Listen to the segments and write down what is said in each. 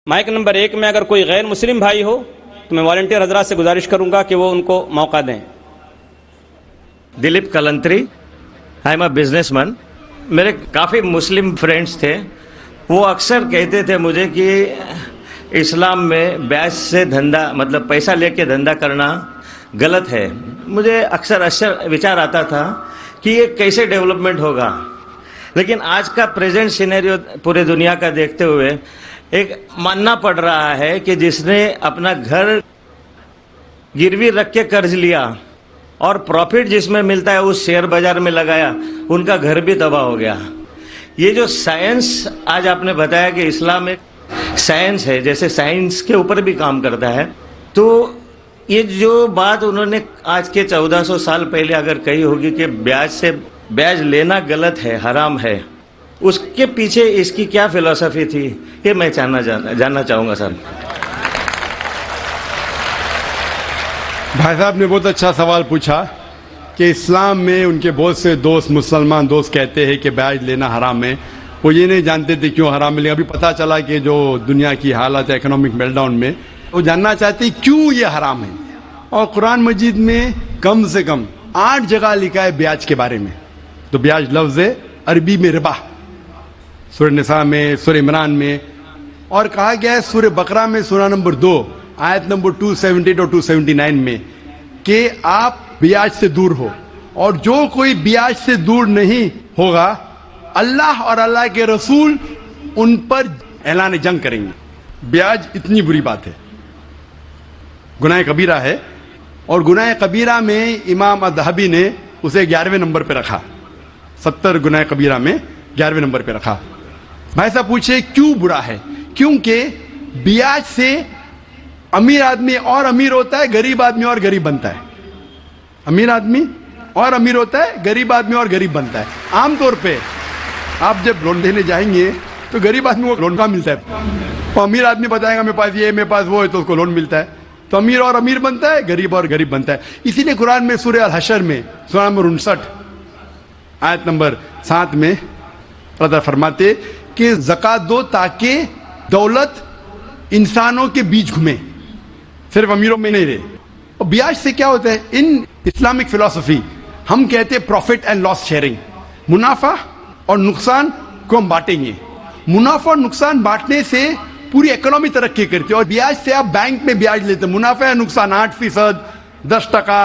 Mic number 1 میں اگر کوئی غیر مسلم بھائی ہو تو میں والنٹیئر حضرات سے گزارش کروں گا کہ وہ ان کو موقع دیں۔ Dilip Kalantri, I am a businessman. میرے کافی مسلم فرینڈس تھے، وہ اکثر کہتے تھے مجھے کہ اسلام میں بیعت سے دھندا مطلب پیسہ لے کے دھندا کرنا غلط ہے۔ مجھے اکثر وچار آتا تھا کہ یہ کیسے ڈیولپمنٹ ہوگا، لیکن آج کا پریزنٹ سینیریو پورے دنیا کا دیکھتے ہوئے ایک ماننا پڑ رہا ہے کہ جس نے اپنا گھر گروی رکھ کے قرض لیا اور پروفٹ جس میں ملتا ہے اس شیئر بازار میں لگایا، ان کا گھر بھی تباہ ہو گیا۔ یہ جو سائنس آج آپ نے بتایا کہ اسلام ایک سائنس ہے، جیسے سائنس کے اوپر بھی کام کرتا ہے، تو یہ جو بات انہوں نے آج کے 1400 سال پہلے اگر کہی ہوگی کہ بیاج لینا غلط ہے، حرام ہے، اس کے پیچھے اس کی کیا فلسفی تھی، یہ میں جاننا چاہوں گا سر۔ بھائی صاحب نے بہت اچھا سوال پوچھا کہ اسلام میں ان کے بہت سے دوست مسلمان دوست کہتے ہیں کہ بیعت لینا حرام ہے۔ وہ یہ نہیں جانتے تھے کیوں حرام ہے، لیکن ابھی پتہ چلا کہ جو دنیا کی حالت ہے اکنامک میلٹ ڈاؤن میں، وہ جاننا چاہتے ہیں کیوں یہ حرام ہے۔ اور قرآن مجید میں کم سے کم 8 جگہ لکھا ہے بیاج کے بارے میں۔ تو بیاج لفظ ہے عربی میں ربا، سورہ نساء میں، سورہ عمران میں، اور کہا گیا ہے سورہ بقرہ میں سورہ نمبر 2 آیت نمبر 278 اور 279 میں کہ آپ بیاج سے دور ہو، اور جو کوئی بیاج سے دور نہیں ہوگا اللہ اور اللہ کے رسول ان پر اعلان جنگ کریں گے۔ بیاج اتنی بری بات ہے، گناہ کبیرہ ہے، اور گناہ کبیرہ میں امام الذہبی نے اسے 11ویں نمبر پہ رکھا، 70 گناہ کبیرہ میں 11ویں نمبر پہ رکھا۔ بھائی صاحب پوچھے کیوں برا ہے؟ کیونکہ بیاج سے امیر آدمی اور امیر ہوتا ہے، غریب آدمی اور غریب بنتا ہے۔ امیر آدمی اور امیر ہوتا ہے، غریب آدمی اور غریب بنتا ہے۔ عام طور پہ آپ جب لون لینے جائیں گے تو غریب آدمی کو لون کا ملتا ہے، اور امیر آدمی بتائے گا میرے پاس یہ میرے پاس وہ ہے، تو اس کو لون ملتا ہے۔ تو امیر اور امیر بنتا ہے، غریب اور غریب بنتا ہے۔ اسی لیے قرآن میں سورہ الحشر میں سورہ نمبر 59 آیت نمبر 7 میں اللہ فرماتے کہ زکوٰۃ دو تاکہ دولت انسانوں کے بیچ گھومے، صرف امیروں میں نہیں رہے۔ اور بیاج سے کیا ہوتا ہے؟ ان اسلامک فلسفی ہم کہتے ہیں پروفٹ اینڈ لاس شیئرنگ، منافع اور نقصان کو ہم بانٹیں گے۔ منافع اور نقصان بانٹنے سے پوری اکنامی ترقی کرتی ہے، اور بیاج سے آپ بینک میں بیاج لیتے ہیں، منافع یا نقصان 8%، 10%،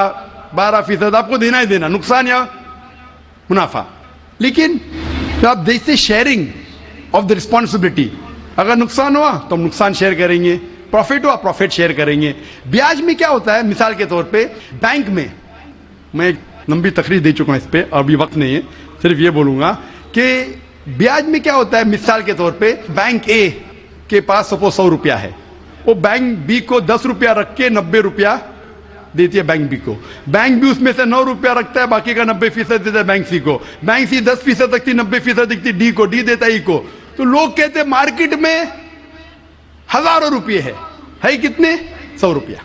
12% آپ کو دینا ہی دینا، نقصان یا منافع۔ لیکن آپ دیکھتے شیئرنگ آف دا رسپانسبلٹی، اگر نقصان ہوا تو ہم نقصان شیئر کریں گے، پروفٹ ہوا پروفٹ شیئر کریں گے۔ بیاج میں کیا ہوتا ہے؟ مثال کے طور پہ بینک میں، میں ایک لمبی تقریر دے چکا ہوں اس پہ، ابھی وقت نہیں ہے، صرف یہ بولوں گا کہ بیاج میں کیا ہوتا ہے۔ مثال کے طور پہ بینک اے کے پاس سپوز 100 روپیہ ہے، وہ بینک بی کو 10 روپیہ رکھ کے 90 روپیہ دیتی ہے بینک بی کو، بینک بھی اس میں سے 9 روپیہ رکھتا ہے، باقی کا 90% دیتا ہے بینک سی کو، بینک سی 10% رکھتی، 90% رکھتی ڈی کو، ڈی دیتا ای کو۔ تو لوگ کہتے ہیں مارکیٹ میں ہزاروں روپے ہے کتنے؟ 100 روپیہ۔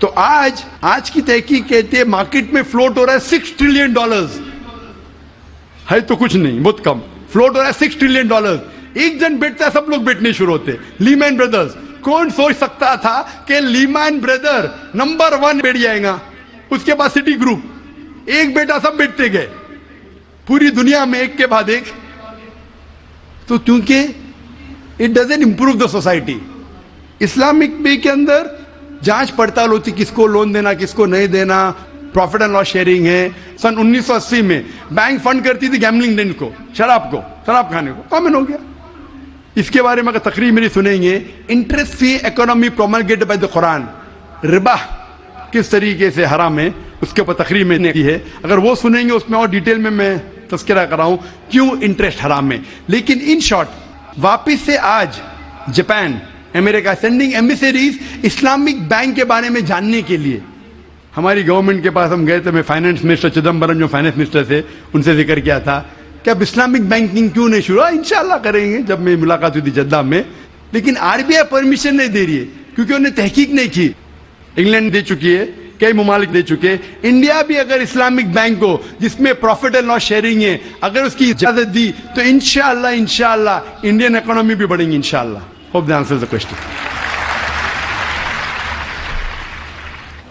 تو آج کی تحقیق کہتے ہیں مارکیٹ میں فلوٹ ہو رہا ہے $6 ٹریلین، ہے تو کچھ نہیں، بہت کم فلوٹ ہو رہا ہے $6 ٹریلین۔ ایک جن بیٹھتا ہے سب لوگ بیٹھنے شروع ہوتے۔ لیمین بردرز، کون سوچ سکتا تھا کہ لیمین بردر نمبر 1 بیٹھ جائے گا، اس کے بعد سٹی گروپ، ایک بیٹا سب بیٹھتے گئے پوری دنیا میں ایک کے بعد ایک۔ تو کیونکہ it doesn't improve the society. Islamic بے کے اندر جانچ پڑتال ہوتی کس کو لون دینا کس کو نہیں دینا، پروفٹ اینڈ لاس شیئرنگ ہے۔ سن 1980 میں بینک فنڈ کرتی تھی گیملنگ ڈن کو، شراب کھانے کو، کامن ہو گیا۔ اس کے بارے میں اگر تقریر میری سنیں گے، interest free economy promulgated by the قرآن، ربا کس طریقے سے حرام ہے، اس کے اوپر تقریر میں نے کی ہے، اگر وہ سنیں گے اس میں اور ڈیٹیل میں تذکرہ کر رہا ہوں کیوں انٹرسٹ حرام ہے۔ لیکن ان شارٹ واپس سے آج جاپان، امریکہ سینڈنگ ایمبیسریز اسلامک بینک کے بارے میں جاننے کے لیے۔ ہماری گورنمنٹ کے پاس ہم گئے تھے، میں فائنانس منسٹر چدمبرم جو فائنانس منسٹر تھے ان سے ذکر کیا تھا کہ اب اسلامک بینکنگ کیوں نہیں شروع؟ انشاءاللہ کریں گے، جب میں ملاقات ہوئی تھی جدہ میں۔ لیکن RBI پرمیشن نہیں دے رہی ہے کیونکہ انہوں نے تحقیق نہیں کی۔ انگلینڈ دے چکی ہے، کئی ممالک دے چکے، انڈیا بھی اگر اسلامک بینک کو جس میں پروفٹ اینڈ لاس شیئرنگ ہے اگر اس کی اجازت دی تو انشاءاللہ انڈین اکانومی بھی بڑھیں گی انشاءاللہ۔ Hope that answers the question.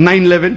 9/11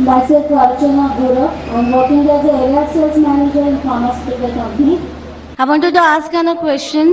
Myself Archana Gora. I'm working as a area sales manager in pharmaceutical company. I wanted to ask a question.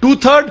2/3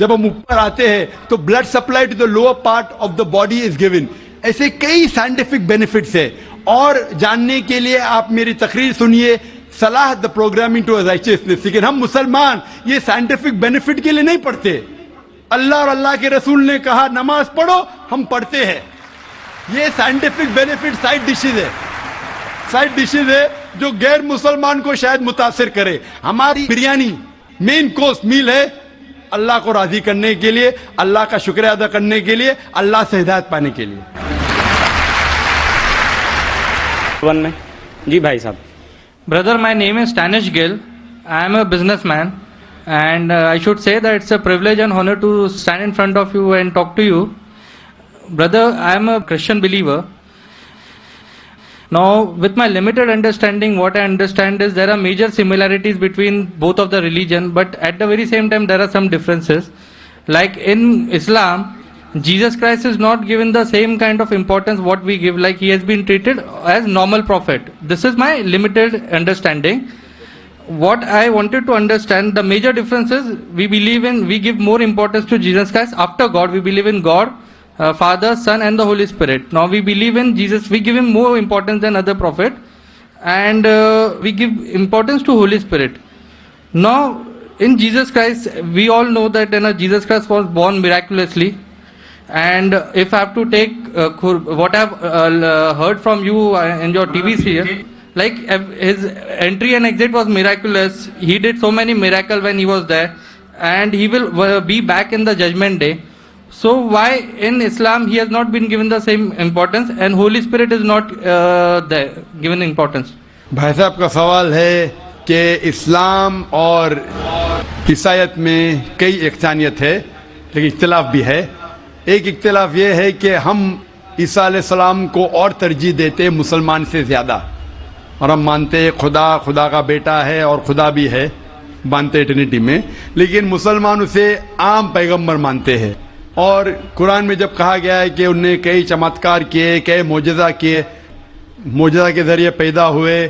جب ہم اوپر آتے ہیں تو blood supply to the lower part of the body is given. ایسے کئی scientific benefits ہے. اور جاننے کے لیے آپ میری تقریر سنیے, صلاح دا پروگرامنگ ٹو رائچسنس. لیکن ہم مسلمان یہ سائنٹیفک بینیفٹ کے لیے نہیں پڑھتے. اللہ اور اللہ کے رسول نے کہا نماز پڑھو, ہم پڑھتے ہیں. یہ سائنٹیفک بینیفٹ سائڈ ڈشز ہے جو غیر مسلمان کو شاید متاثر کرے. ہماری بریانی مین کورس میل ہے اللہ کو راضی کرنے کے لیے, اللہ کا شکریہ ادا کرنے کے لیے, اللہ سے ہدایت پانے کے لیے. ون میں جی بھائی صاحب. Brother, my name is Stanish Gill. I am a businessman, and I should say that it's a privilege and honor to stand in front of you and talk to you. Brother, I am a Christian believer. Now, with my limited understanding, what I understand is there are major similarities between both of the religion, but at the very same time there are some differences. Like in Islam, Jesus Christ is not given the same kind of importance what we give, like he has been treated as normal prophet. This is my limited understanding. What I wanted to understand, the major difference is we give more importance to Jesus Christ after God. We believe in God, Father, Son and the Holy Spirit. Now we believe in Jesus, we give him more importance than other prophet, and we give importance to Holy Spirit. Now in Jesus Christ, we all know that Jesus Christ was born miraculously. And if I have to take what I have heard from you in your TV series, like his entry and exit was miraculous. He did so many miracles when he was there, and he will be back in the judgment day. So why in Islam he has not been given the same importance and Holy Spirit is not there given importance? بھائی صاحب کا سوال ہے کہ اسلام اور عیسائیت میں کئی یکسانیت ہے لیکن اختلاف بھی ہے. ایک اختلاف یہ ہے کہ ہم عیسیٰ علیہ السلام کو اور ترجیح دیتے مسلمان سے زیادہ, اور ہم مانتے خدا کا بیٹا ہے اور خدا بھی ہے, مانتے ٹرینٹی میں. لیکن مسلمان اسے عام پیغمبر مانتے ہیں. اور قرآن میں جب کہا گیا ہے کہ انہوں نے کئی چمتکار کیے, کئی معجزہ کیے, معجزہ کے ذریعے پیدا ہوئے,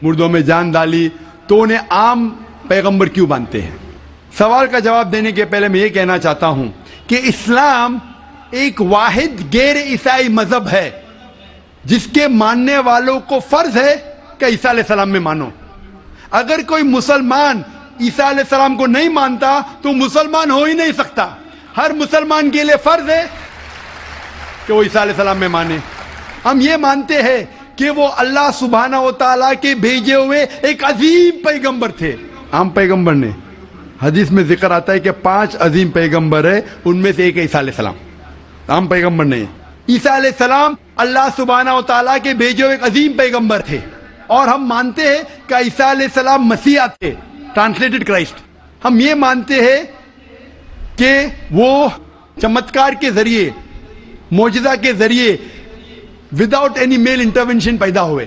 مردوں میں جان ڈالی, تو انہیں عام پیغمبر کیوں مانتے ہیں؟ سوال کا جواب دینے کے پہلے میں یہ کہنا چاہتا ہوں کہ اسلام ایک واحد غیر عیسائی مذہب ہے جس کے ماننے والوں کو فرض ہے کہ عیسیٰ علیہ السلام میں مانو. اگر کوئی مسلمان عیسیٰ علیہ السلام کو نہیں مانتا تو مسلمان ہو ہی نہیں سکتا. ہر مسلمان کے لیے فرض ہے کہ وہ عیسیٰ علیہ السلام میں مانے. ہم یہ مانتے ہیں کہ وہ اللہ سبحانہ و تعالیٰ کے بھیجے ہوئے ایک عظیم پیغمبر تھے. عام پیغمبر نے, حدیث میں ذکر آتا ہے کہ 5 عظیم پیغمبر ہے, ان میں سے ایک عیسیٰ علیہ السلام. عام پیغمبر نہیں. عیسیٰ علیہ السلام اللہ سبحانہ و تعالیٰ کے بھیجے ہوئے ایک عظیم پیغمبر تھے, اور ہم مانتے ہیں کہ عیسیٰ علیہ السلام مسیح تھے, ٹرانسلیٹڈ کرائسٹ. ہم یہ مانتے ہیں کہ وہ چمتکار کے ذریعے, معجزہ کے ذریعے, وداؤٹ اینی میل انٹروینشن پیدا ہوئے,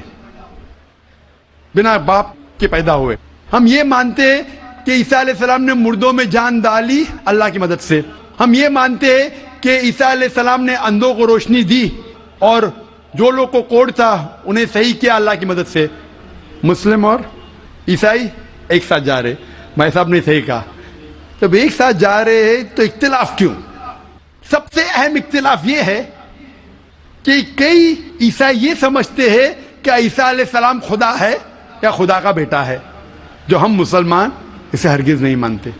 بنا باپ کے پیدا ہوئے. ہم یہ مانتے ہیں کہ عیسیٰ علیہ السلام نے مردوں میں جان ڈالی اللہ کی مدد سے. ہم یہ مانتے ہیں کہ عیسیٰ علیہ السلام نے اندھوں کو روشنی دی اور جو لوگ کو کوڑ تھا انہیں صحیح کیا اللہ کی مدد سے. مسلم اور عیسائی ایک ساتھ جا رہے. بھائی صاحب نے صحیح کہا, جب ایک ساتھ جا رہے ہیں تو اختلاف کیوں؟ سب سے اہم اختلاف یہ ہے کہ کئی عیسائی یہ سمجھتے ہیں کہ عیسیٰ علیہ السلام خدا ہے یا خدا کا بیٹا ہے, جو ہم مسلمان اسے ہرگز نہیں مانتے.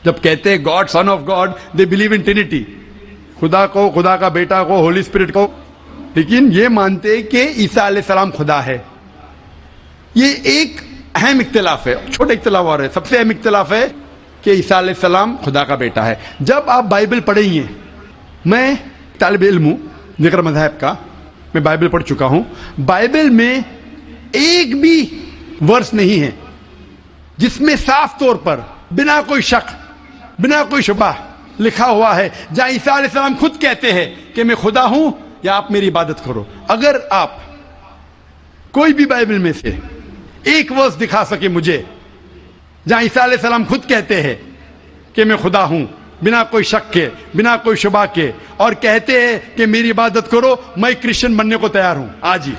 جب کہتے ہیں God, son of God, they believe in Trinity, خدا کو, خدا کا بیٹا کو, ہولی اسپرٹ کو, لیکن یہ مانتے ہیں کہ عیسیٰ علیہ السلام خدا ہے. یہ ایک اہم اختلاف ہے. چھوٹے اختلاف اور ہے, سب سے اہم اختلاف ہے کہ عیسیٰ علیہ السلام خدا کا بیٹا ہے. جب آپ بائبل پڑھیں گے, میں طالب علم ہوں ذکر مذہب کا, میں بائبل پڑھ چکا ہوں, بائبل میں ایک بھی ورس نہیں ہے جس میں صاف طور پر بنا کوئی شک, بنا کوئی شبہ لکھا ہوا ہے جہاں عیسیٰ علیہ السلام خود کہتے ہیں کہ میں خدا ہوں یا آپ میری عبادت کرو. اگر آپ کوئی بھی بائبل میں سے ایک ورس دکھا سکے مجھے جہاں عیسیٰ علیہ السلام خود کہتے ہیں کہ میں خدا ہوں بنا کوئی شک کے, بنا کوئی شبہ کے, اور کہتے ہیں کہ میری عبادت کرو, میں کرسچن بننے کو تیار ہوں آج ہی.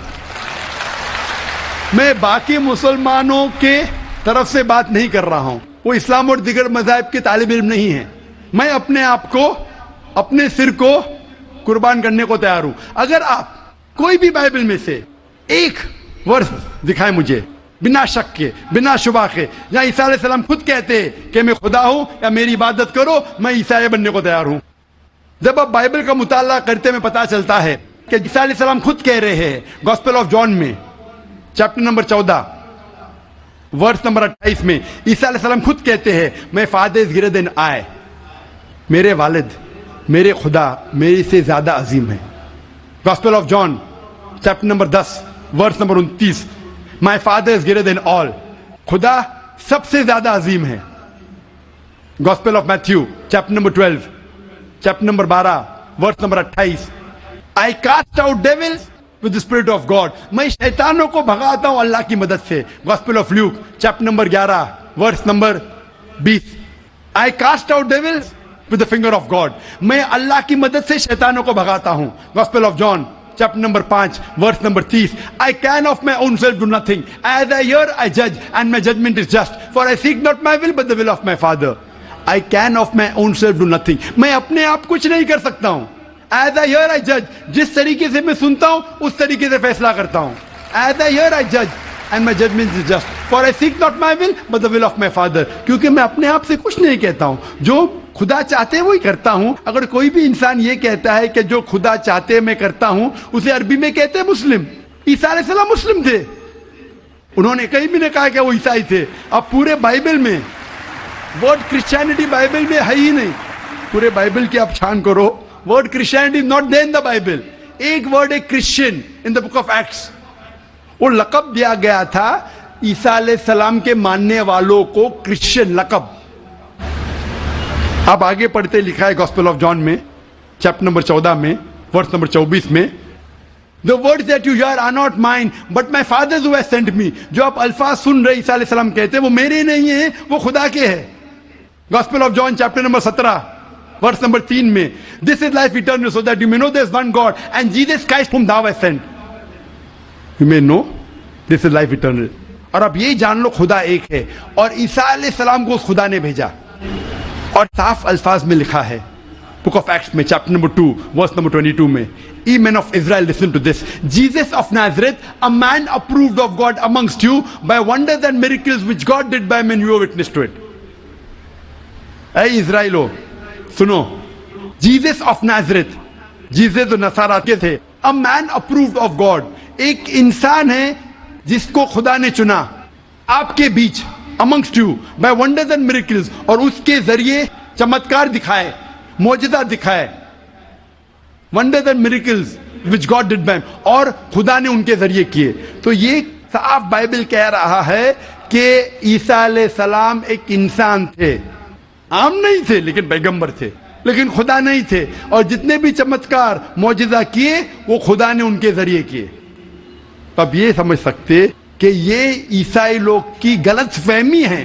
میں باقی مسلمانوں کے طرف سے بات نہیں کر رہا ہوں, وہ اسلام اور دیگر مذاہب کے طالب علم نہیں ہیں. میں اپنے آپ کو, اپنے سر کو قربان کرنے کو تیار ہوں. اگر آپ کوئی بھی بائبل میں سے ایک ورس دکھائیں مجھے بنا شک کے, بنا شبہ کے, جہاں عیسیٰ علیہ السلام خود کہتے کہ میں خدا ہوں یا میری عبادت کرو, میں عیسائی بننے کو تیار ہوں. جب آپ بائبل کا مطالعہ کرتے میں پتا چلتا ہے کہ عیسیٰ علیہ السلام خود کہہ رہے ہیں گاسپل آف جان میں چیپٹر نمبر 14 ورس نمبر 28 میں, عیسیٰ علیہ السلام خود کہتے ہیں میں فادر از گریٹر دین آئی, میرے والد, میرے خدا میرے سے زیادہ عظیم ہے. Gospel of John chapter number 10 verse number 29, my father is greater than all, خدا سب سے زیادہ عظیم ہے. Gospel of Matthew chapter number 12 chapter number 12 verse number 28, I cast out devils with the spirit of God, میں شیطانوں کو بھگاتا ہوں اللہ کی مدد سے. Gospel of Luke chapter number 11 verse number 20, I cast out devils with the finger of God, میں اللہ کی مدد سے شیطانوں کو بھگاتا ہوں. Gospel of John chapter number 5 verse number 30, I can of my own self do nothing, as I hear I judge and my judgment is just, for I seek not my will but the will of my Father. I can of my own self do nothing, میں اپنے آپ کچھ نہیں کر سکتا ہوں. As I hear I judge, جس طریقے سے میں سنتا ہوں اس طریقے سے فیصلہ کرتا ہوں. As I hear I judge and my judgment is just, for I seek not my will but the will of my Father. کیونکہ میں اپنے آپ سے کچھ نہیں کہتا ہوں, جو خدا چاہتے وہی کرتا ہوں. اگر کوئی بھی انسان یہ کہتا ہے کہ جو خدا چاہتے میں کرتا ہوں, اسے عربی میں کہتے ہیں مسلم. عیسیٰ علیہ السلام مسلم تھے, انہوں نے کہیں بھی نہیں کہا کہ وہ عیسائی تھے. اب پورے بائبل میں ورڈ کرسچینٹی بائبل میں ہے ہی نہیں. پورے بائبل کی آپ چھان کرو, word Christianity not there in the Bible. ایک ورڈ ہے Christian in the book of acts. وہ لقب دیا گیا تھا عیسیٰ علیہ السلام کے ماننے والوں کو, کرسچین لقب. آپ آگے پڑھتے لکھا ہے گاسپل آف جان میں چیپٹر نمبر 14 میں ورس نمبر 24 میں, The words that you hear are not mine, but my Father who has sent me. جو آپ الفاظ سن رہے عیسیٰ علیہ السلام کہتے ہیں وہ میرے نہیں ہیں, وہ خدا کے ہیں. Gospel of John chapter number 17 verse number 3 میں, This is life eternal, so that you may know there is one God and Jesus Christ whom thou hast sent. You may know this is life eternal. اور اب یہ جان لو خدا ایک ہے, اور عیسیٰ علیہ السلام کو اس خدا نے بھیجا. اور صاف الفاظ میں لکھا ہے بک آف ایکٹس میں چیپٹر نمبر 2 ورس نمبر 22 میں, Ye men of Israel, listen to this. Jesus of Nazareth, a man approved of God amongst you by wonders and miracles which God did by men, you are witness to it. اے اسرائیلو سنو, Jesus of نازرت, Jesus جو نصارہ کے تھے, a man approved of God, ایک انسان ہے جس کو خدا نے چنا آپ کے بیچ, amongst you by wonders and miracles, اور اس کے ذریعے چمتکار دکھائے, معجزہ دکھائے. Wonders and miracles which God did by him, اور خدا نے ان کے ذریعے کیے. تو یہ صاف بائبل کہہ رہا ہے کہ عیسیٰ علیہ السلام ایک انسان تھے, عام نہیں تھے لیکن پیغمبر تھے, لیکن خدا نہیں تھے. اور جتنے بھی چمتکار معجزہ کیے وہ خدا نے ان کے ذریعے کیے. اب یہ سمجھ سکتے کہ یہ عیسائی لوگ کی غلط فہمی ہے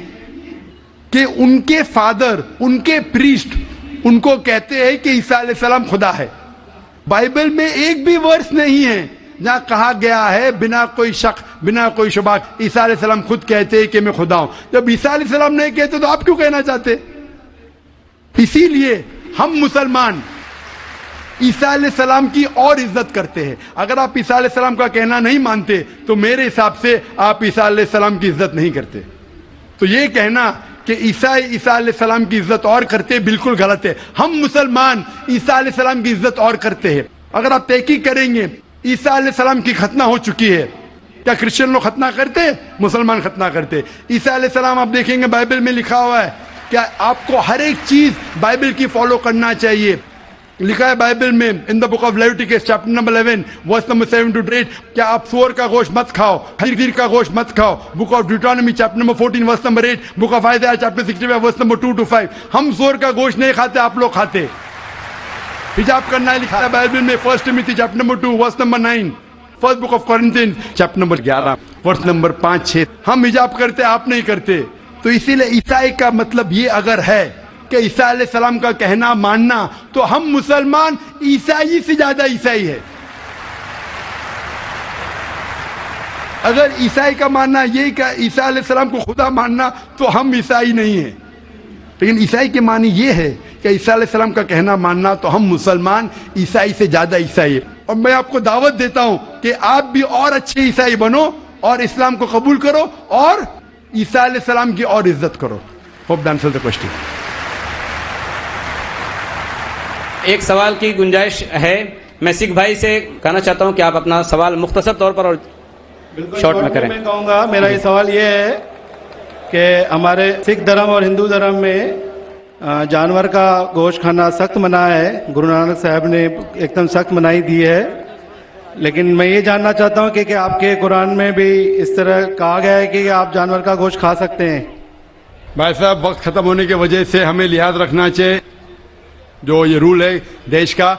کہ ان کے فادر, ان کے پریسٹ ان کو کہتے ہیں کہ عیسیٰ علیہ السلام خدا ہے. بائبل میں ایک بھی ورس نہیں ہے جہاں کہا گیا ہے بنا کوئی شک بنا کوئی شبہ عیسیٰ علیہ السلام خود کہتے ہیں کہ میں خدا ہوں. جب عیسیٰ علیہ السلام نہیں کہتے تو آپ کیوں کہنا چاہتے؟ اسی لیے ہم مسلمان عیسیٰ علیہ السلام کی اور عزت کرتے ہیں. اگر آپ عیسیٰ علیہ السلام کا کہنا نہیں مانتے تو میرے حساب سے آپ عیسیٰ علیہ السلام کی عزت نہیں کرتے. تو یہ کہنا کہ عیسیٰ علیہ السلام کی عزت اور کرتے بالکل غلط ہے. ہم مسلمان عیسیٰ علیہ السلام کی عزت اور کرتے ہیں. اگر آپ تحقیق کریں گے عیسیٰ علیہ السلام کی ختنہ ہو چکی ہے. کیا کرسچن لوگ ختنہ کرتے؟ مسلمان ختنہ کرتے. عیسیٰ علیہ السلام آپ دیکھیں گے بائبل میں لکھا ہوا ہے کہ آپ کو ہر ایک چیز بائبل کی فالو کرنا چاہیے. لکھا ہے بائبل میں in the book of Leviticus chapter number 11 verse number 7 to 8, کہ آپ سور کا گوشت مت کھاؤ, خنزیر کا گوشت مت کھاؤ. Book of Deuteronomy chapter number 14 verse number 8, book of Isaiah chapter 65 verse number 2 to 5. ہم سور کا گوشت نہیں کھاتے, آپ لوگ کھاتے. حجاب کرنا ہے لکھا ہے بائبل میں 1 Timothy chapter number 2 verse number 9, first book of Corinthians chapter number 11 verse number 5-6. ہم حجاب کرتے, آپ نہیں کرتے. تو اسی لیے عیسائی کا مطلب یہ اگر ہے کہ عیسیٰ علیہ السلام کا کہنا ماننا, تو ہم مسلمان عیسائی سے زیادہ عیسائی ہے. اگر عیسائی کا ماننا یہ کہ عیسیٰ علیہ السلام کو خدا ماننا تو ہم عیسائی نہیں ہیں، لیکن عیسائی کے معنی یہ ہے کہ عیسیٰ علیہ السلام کا کہنا ماننا تو ہم مسلمان عیسائی سے زیادہ عیسائی ہیں۔ اور میں آپ کو دعوت دیتا ہوں کہ آپ بھی اور اچھے عیسائی بنو اور اسلام کو قبول کرو اور عیسیٰ علیہ السلام کی اور عزت کرو۔ Hope that answers the question. ایک سوال کی گنجائش ہے، میں سکھ بھائی سے کہنا چاہتا ہوں کہ آپ اپنا سوال مختصر طور پر اور شارٹ میں کریں۔ میں کہوں گا میرا یہ سوال یہ ہے کہ ہمارے سکھ دھرم اور ہندو دھرم میں جانور کا گوشت کھانا سخت منع ہے، گرو نانک صاحب نے ایک دم سخت منائی دی ہے، لیکن میں یہ جاننا چاہتا ہوں کہ آپ کے قرآن میں بھی اس طرح کہا گیا ہے کہ آپ جانور کا گوشت کھا سکتے ہیں؟ بھائی صاحب وقت ختم ہونے کی وجہ سے ہمیں لحاظ رکھنا چاہیے، جو یہ رول ہے دیش کا۔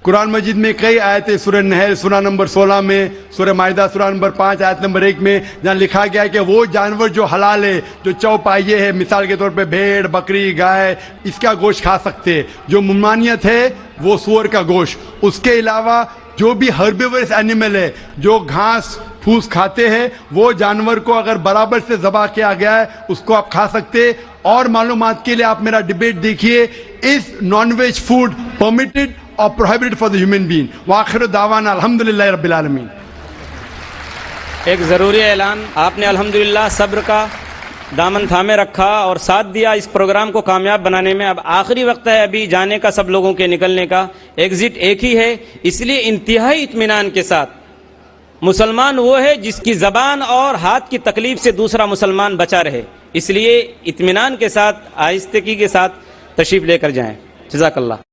قرآن مجید میں کئی آیتیں، سورہ نحل سورہ نمبر 16 میں، سورہ مائدہ سورہ نمبر 5 آیت نمبر 1 میں جہاں لکھا گیا ہے کہ وہ جانور جو حلال ہے، جو چوپائے ہے، مثال کے طور پہ بھیڑ، بکری، گائے، اس کا گوشت کھا سکتے ہیں۔ جو ممانعت ہے وہ سور کا گوشت۔ اس کے علاوہ جو بھی ہربیورس اینیمل ہے، جو گھاس پھوس کھاتے ہیں، وہ جانور کو اگر برابر سے ذبح کیا گیا ہے اس کو آپ کھا سکتے۔ اور معلومات کے لیے آپ میرا ڈیبیٹ دیکھیے، از نان ویج فوڈ پرمیٹڈ اور prohibited for the human being؟ وآخر دعوانا الحمدللہ رب العالمین۔ ایک ضروری اعلان، آپ نے الحمدللہ صبر کا دامن تھامے رکھا اور ساتھ دیا اس پروگرام کو کامیاب بنانے میں۔ اب آخری وقت ہے ابھی جانے کا، سب لوگوں کے نکلنے کا، ایگزٹ ایک ہی ہے، اس لیے انتہائی اطمینان کے ساتھ مسلمان وہ ہے جس کی زبان اور ہاتھ کی تکلیف سے دوسرا مسلمان بچا رہے، اس لیے اطمینان کے ساتھ، آہستگی کے ساتھ تشریف لے کر جائیں۔ جزاک اللہ۔